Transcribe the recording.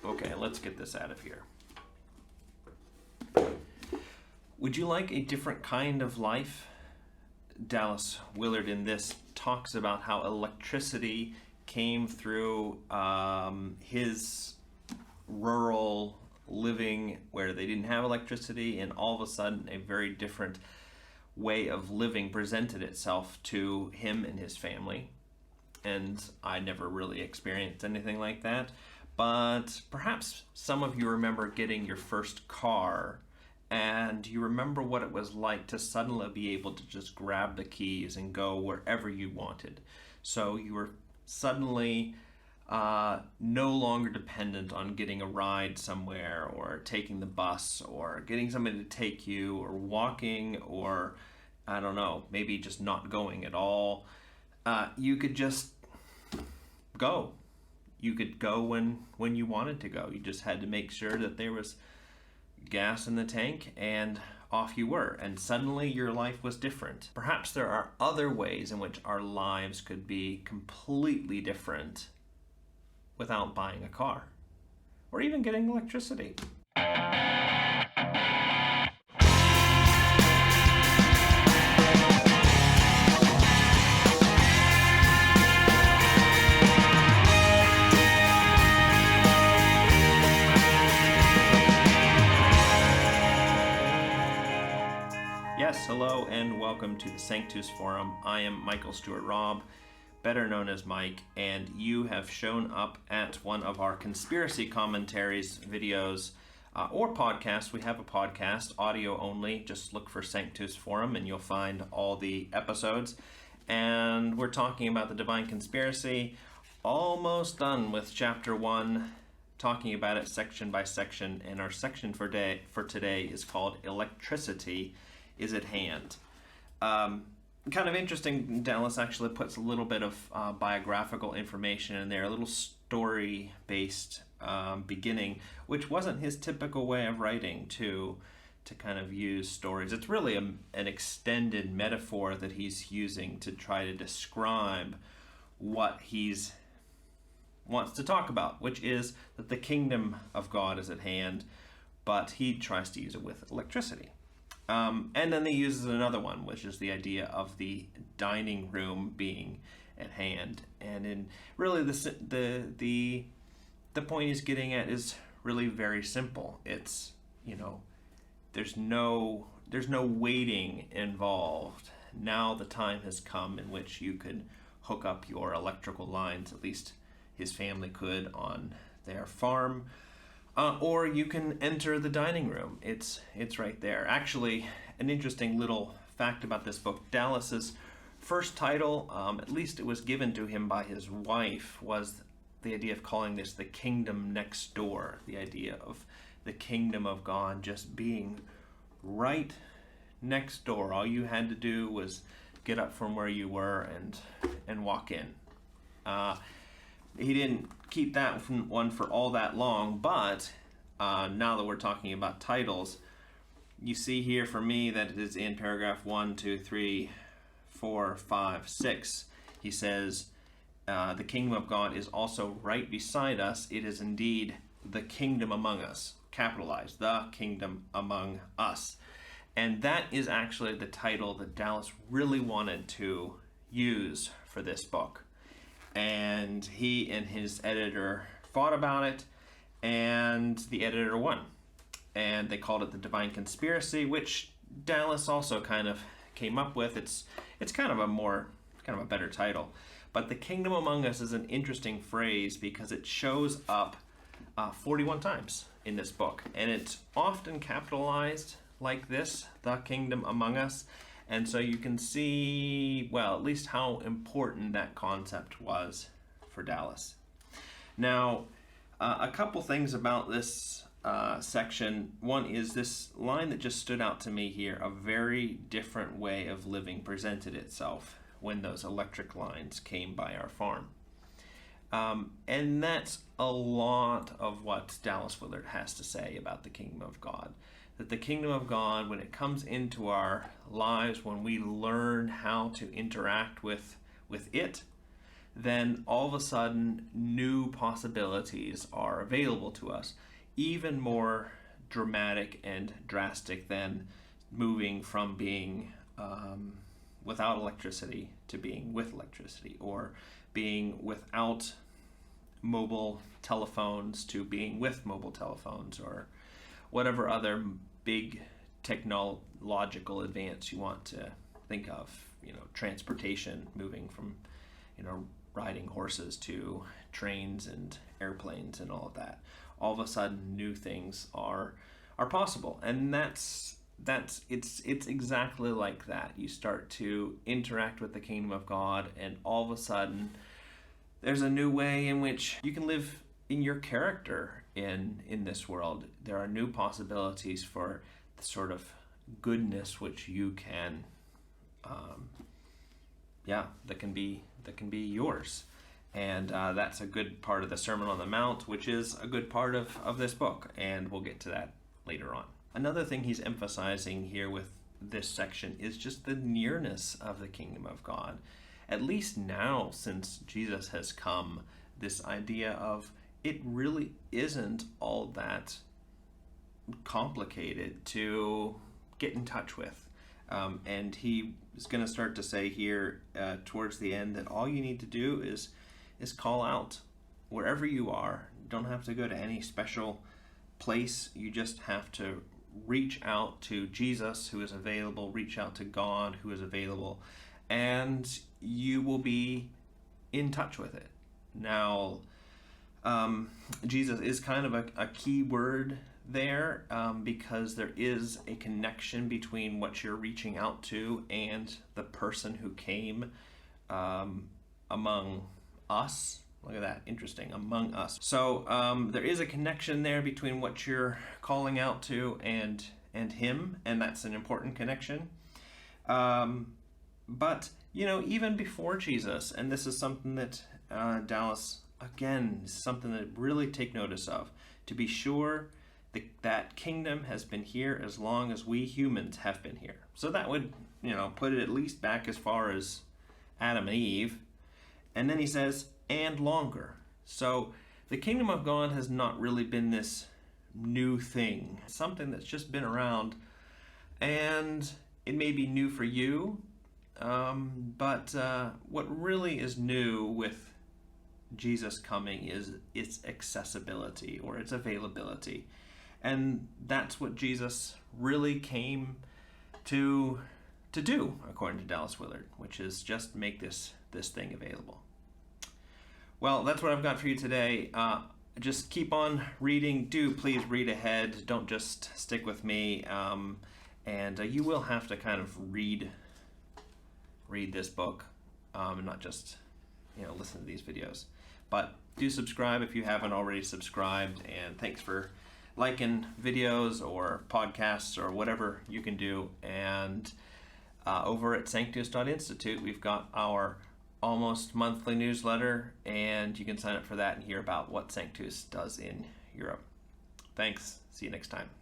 Okay, let's get this out of here. Would you like a different kind of life? Dallas Willard in this talks about how electricity came through his rural living where they didn't have electricity, and all of a sudden a very different way of living presented itself to him and his family. And I never really experienced anything like that, but perhaps some of you remember getting your first car, and you remember what it was like to suddenly be able to just grab the keys and go wherever you wanted. So you were suddenly no longer dependent on getting a ride somewhere or taking the bus or getting somebody to take you or walking or, I don't know, maybe just not going at all. You could just go. You could go when you wanted to go. You just had to make sure that there was gas in the tank, and off you were. And suddenly your life was different. Perhaps there are other ways in which our lives could be completely different without buying a car or even getting electricity. Yes, hello and welcome to the Sanctus Forum. I am Michael Stewart Robb, better known as Mike, and you have shown up at one of our conspiracy commentaries videos or podcasts. We have a podcast, audio only. Just look for Sanctus Forum and you'll find all the episodes. And we're talking about the divine conspiracy, almost done with chapter 1, talking about it section by section. And our section for today is called Electricity is at Hand. Kind of interesting, Dallas actually puts a little bit of biographical information in there, a little story-based beginning, which wasn't his typical way of writing to kind of use stories. It's really an extended metaphor that he's using to try to describe what he's wants to talk about, which is that the kingdom of God is at hand, but he tries to use it with electricity. And then he uses another one, which is the idea of the dining room being at hand. And in really the point he's getting at is really very simple. It's, there's no waiting involved. Now the time has come in which you could hook up your electrical lines, at least his family could on their farm. Or you can enter the dining room. It's right there. Actually, an interesting little fact about this book, Dallas's first title, at least it was given to him by his wife, was the idea of calling this the kingdom next door, the idea of the kingdom of God just being right next door. All you had to do was get up from where you were and walk in. He didn't keep that one for all that long, but now that we're talking about titles, you see here for me that it is in paragraph 1, 2, 3, 4, 5, 6. He says, the kingdom of God is also right beside us. It is indeed the kingdom among us. Capitalized, the kingdom among us. And that is actually the title that Dallas really wanted to use for this book. And he and his editor fought about it, and the editor won. And they called it the Divine Conspiracy, which Dallas also kind of came up with. It's kind of a better title. But the kingdom among us is an interesting phrase because it shows up 41 times in this book. And it's often capitalized like this, the kingdom among us. And so you can see, well, at least how important that concept was for Dallas. Now, a couple things about this section. One is this line that just stood out to me here. A very different way of living presented itself when those electric lines came by our farm. And that's a lot of what Dallas Willard has to say about the kingdom of God. That the kingdom of God, when it comes into our lives, when we learn how to interact with it, then all of a sudden new possibilities are available to us, even more dramatic and drastic than moving from being without electricity to being with electricity, or being without mobile telephones to being with mobile telephones, or whatever other big technological advance you want to think of. Transportation, moving from riding horses to trains and airplanes and all of that. All of a sudden new things are possible, and it's exactly like that. You start to interact with the kingdom of God, and all of a sudden there's a new way in which you can live in your character in this world. There are new possibilities for the sort of goodness which you can that can be yours. And that's a good part of the Sermon on the Mount, which is a good part of this book, and we'll get to that later on. Another thing he's emphasizing here with this section is just the nearness of the kingdom of God. At least now, since Jesus has come, this idea of it really isn't all that complicated to get in touch with. And he is going to start to say here towards the end that all you need to do is call out wherever you are. You don't have to go to any special place. You just have to reach out to Jesus, who is available, reach out to God, who is available, and you will be in touch with it. Now, Jesus is kind of a key word there, because there is a connection between what you're reaching out to and the person who came among us. Look at that, interesting, among us. So there is a connection there between what you're calling out to and him, and that's an important connection. But even before Jesus, and this is something that Dallas, again, is something that really take notice of, to be sure that kingdom has been here as long as we humans have been here. So that would, put it at least back as far as Adam and Eve. And then he says, and longer. So the kingdom of God has not really been this new thing, something that's just been around, and it may be new for you, but what really is new with Jesus coming is its accessibility, or its availability. And that's what Jesus really came to do, according to Dallas Willard, which is just make this thing available. Well, that's what I've got for you today. Just keep on reading. Do please read ahead. Don't just stick with me. And you will have to kind of read this book, and not just listen to these videos. But do subscribe if you haven't already subscribed, and thanks for liking videos or podcasts or whatever you can do. And over at Sanctus Institute, we've got our almost monthly newsletter, and you can sign up for that and hear about what Sanctus does in Europe. Thanks. See you next time.